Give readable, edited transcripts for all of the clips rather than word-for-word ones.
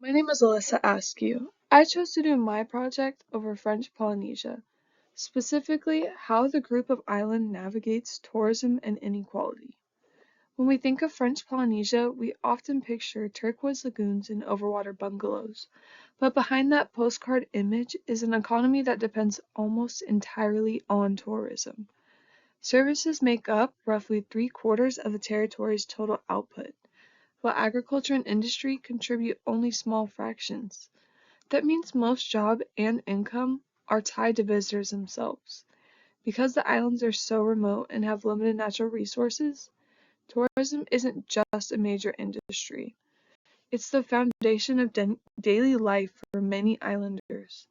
My name is Alyssa Askue. I chose to do my project over French Polynesia, specifically how the group of island navigates tourism and inequality. When we think of French Polynesia, we often picture turquoise lagoons and overwater bungalows, but behind that postcard image is an economy that depends almost entirely on tourism. Services make up roughly 3/4 of the territory's total output, while agriculture and industry contribute only small fractions. That means most job and income are tied to visitors themselves. Because the islands are so remote and have limited natural resources, tourism isn't just a major industry. It's the foundation of daily life for many islanders.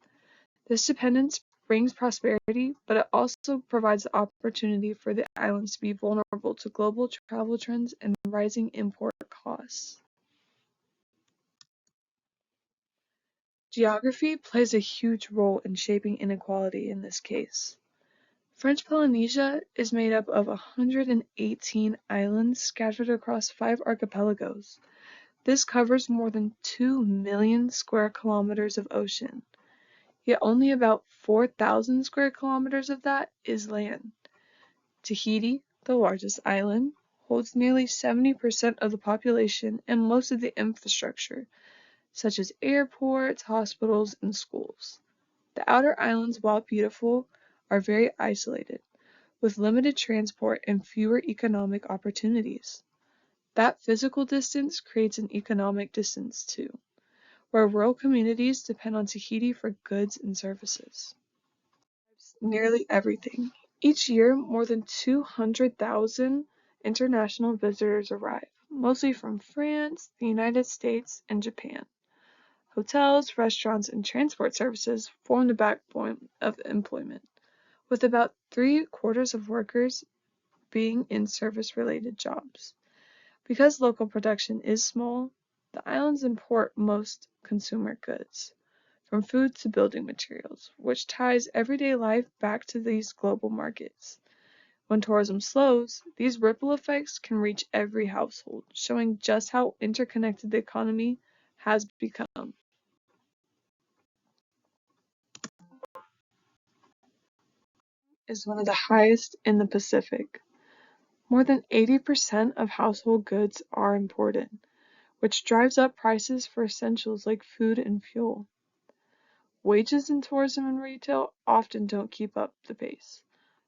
This dependence brings prosperity, but it also provides the opportunity for the islands to be vulnerable to global travel trends and rising import costs. Geography plays a huge role in shaping inequality in this case. French Polynesia is made up of 118 islands scattered across 5 archipelagos. This covers more than 2 million square kilometers of ocean, yet only about 4,000 square kilometers of that is land. Tahiti, the largest island, holds nearly 70% of the population and most of the infrastructure, such as airports, hospitals, and schools. The outer islands, while beautiful, are very isolated, with limited transport and fewer economic opportunities. That physical distance creates an economic distance too, where rural communities depend on Tahiti for goods and services. Nearly everything. Each year, more than 200,000 international visitors arrive, mostly from France, the United States, and Japan. Hotels, restaurants, and transport services form the backbone of employment, with about 3/4 of workers being in service-related jobs. Because local production is small, the islands import most consumer goods, from food to building materials, which ties everyday life back to these global markets. When tourism slows, these ripple effects can reach every household, showing just how interconnected the economy has become. Is one of the highest in the Pacific. More than 80% of household goods are imported, which drives up prices for essentials like food and fuel. Wages in tourism and retail often don't keep up the pace,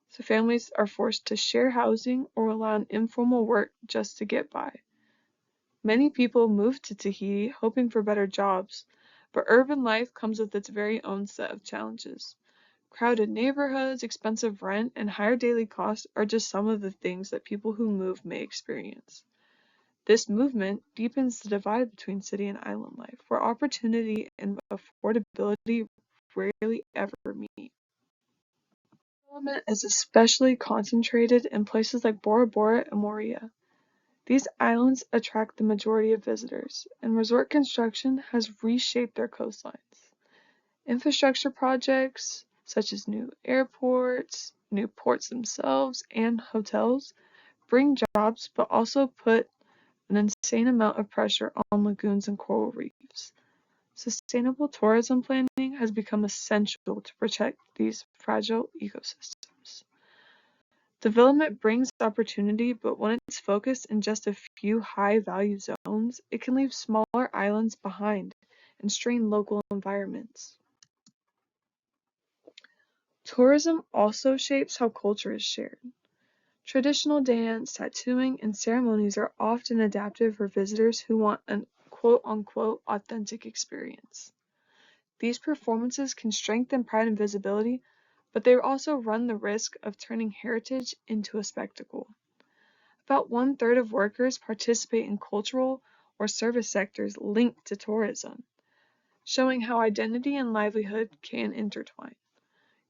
so families are forced to share housing or rely on informal work just to get by. Many people move to Tahiti hoping for better jobs, but urban life comes with its very own set of challenges. Crowded neighborhoods, expensive rent, and higher daily costs are just some of the things that people who move may experience. This movement deepens the divide between city and island life, where opportunity and affordability rarely ever meet. Development is especially concentrated in places like Bora Bora and Moorea. These islands attract the majority of visitors, and resort construction has reshaped their coastlines. Infrastructure projects, such as new airports, new ports themselves, and hotels, bring jobs but also put an insane amount of pressure on lagoons and coral reefs. Sustainable tourism planning has become essential to protect these fragile ecosystems. Development brings opportunity, but when it's focused in just a few high-value zones, it can leave smaller islands behind and strain local environments. Tourism also shapes how culture is shared. Traditional dance, tattooing, and ceremonies are often adapted for visitors who want an quote-unquote authentic experience. These performances can strengthen pride and visibility, but they also run the risk of turning heritage into a spectacle. About 1/3 of workers participate in cultural or service sectors linked to tourism, showing how identity and livelihood can intertwine.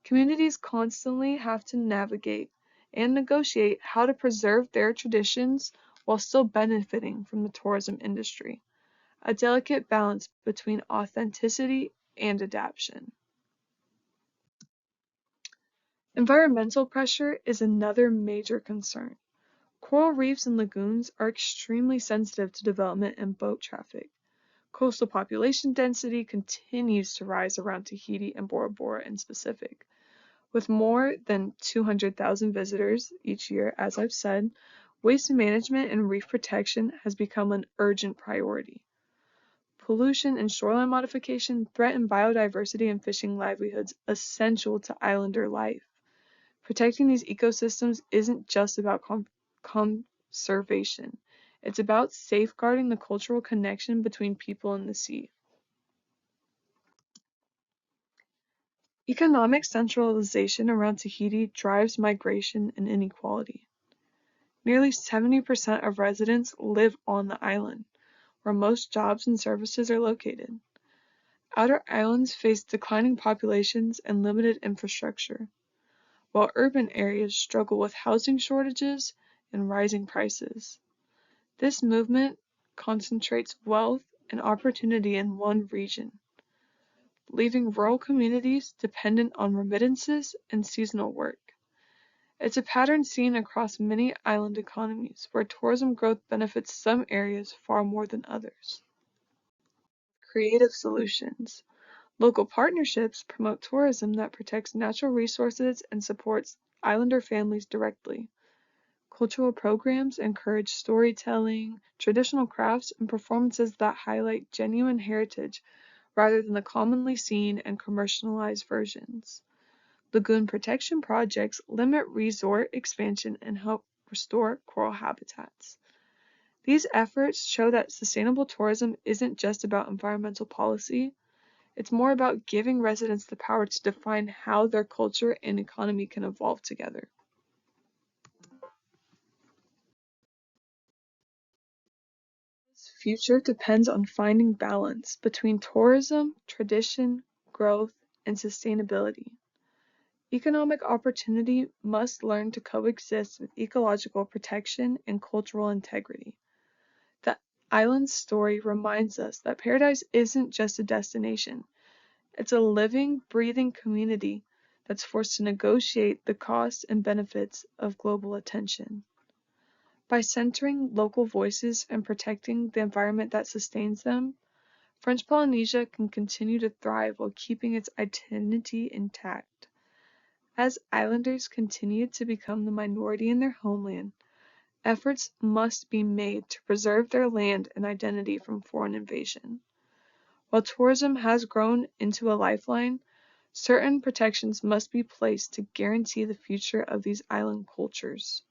Communities constantly have to navigate and negotiate how to preserve their traditions while still benefiting from the tourism industry, a delicate balance between authenticity and adaptation. Environmental pressure is another major concern. Coral reefs and lagoons are extremely sensitive to development and boat traffic. Coastal population density continues to rise around Tahiti and Bora Bora in specific. With more than 200,000 visitors each year, as I've said, waste management and reef protection has become an urgent priority. Pollution and shoreline modification threaten biodiversity and fishing livelihoods essential to islander life. Protecting these ecosystems isn't just about conservation. It's about safeguarding the cultural connection between people and the sea. Economic centralization around Tahiti drives migration and inequality. Nearly 70% of residents live on the island, where most jobs and services are located. Outer islands face declining populations and limited infrastructure, while urban areas struggle with housing shortages and rising prices. This movement concentrates wealth and opportunity in one region, leaving rural communities dependent on remittances and seasonal work. It's a pattern seen across many island economies, where tourism growth benefits some areas far more than others. Creative solutions. Local partnerships promote tourism that protects natural resources and supports islander families directly. Cultural programs encourage storytelling, traditional crafts, and performances that highlight genuine heritage rather than the commonly seen and commercialized versions. Lagoon protection projects limit resort expansion and help restore coral habitats. These efforts show that sustainable tourism isn't just about environmental policy, it's more about giving residents the power to define how their culture and economy can evolve together. This future depends on finding balance between tourism, tradition, growth, and sustainability. Economic opportunity must learn to coexist with ecological protection and cultural integrity. The island's story reminds us that paradise isn't just a destination, it's a living, breathing community that's forced to negotiate the costs and benefits of global attention. By centering local voices and protecting the environment that sustains them, French Polynesia can continue to thrive while keeping its identity intact. As islanders continue to become the minority in their homeland, efforts must be made to preserve their land and identity from foreign invasion. While tourism has grown into a lifeline, certain protections must be placed to guarantee the future of these island cultures.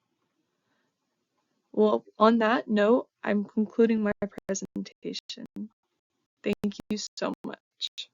Well, on that note, I'm concluding my presentation. Thank you so much.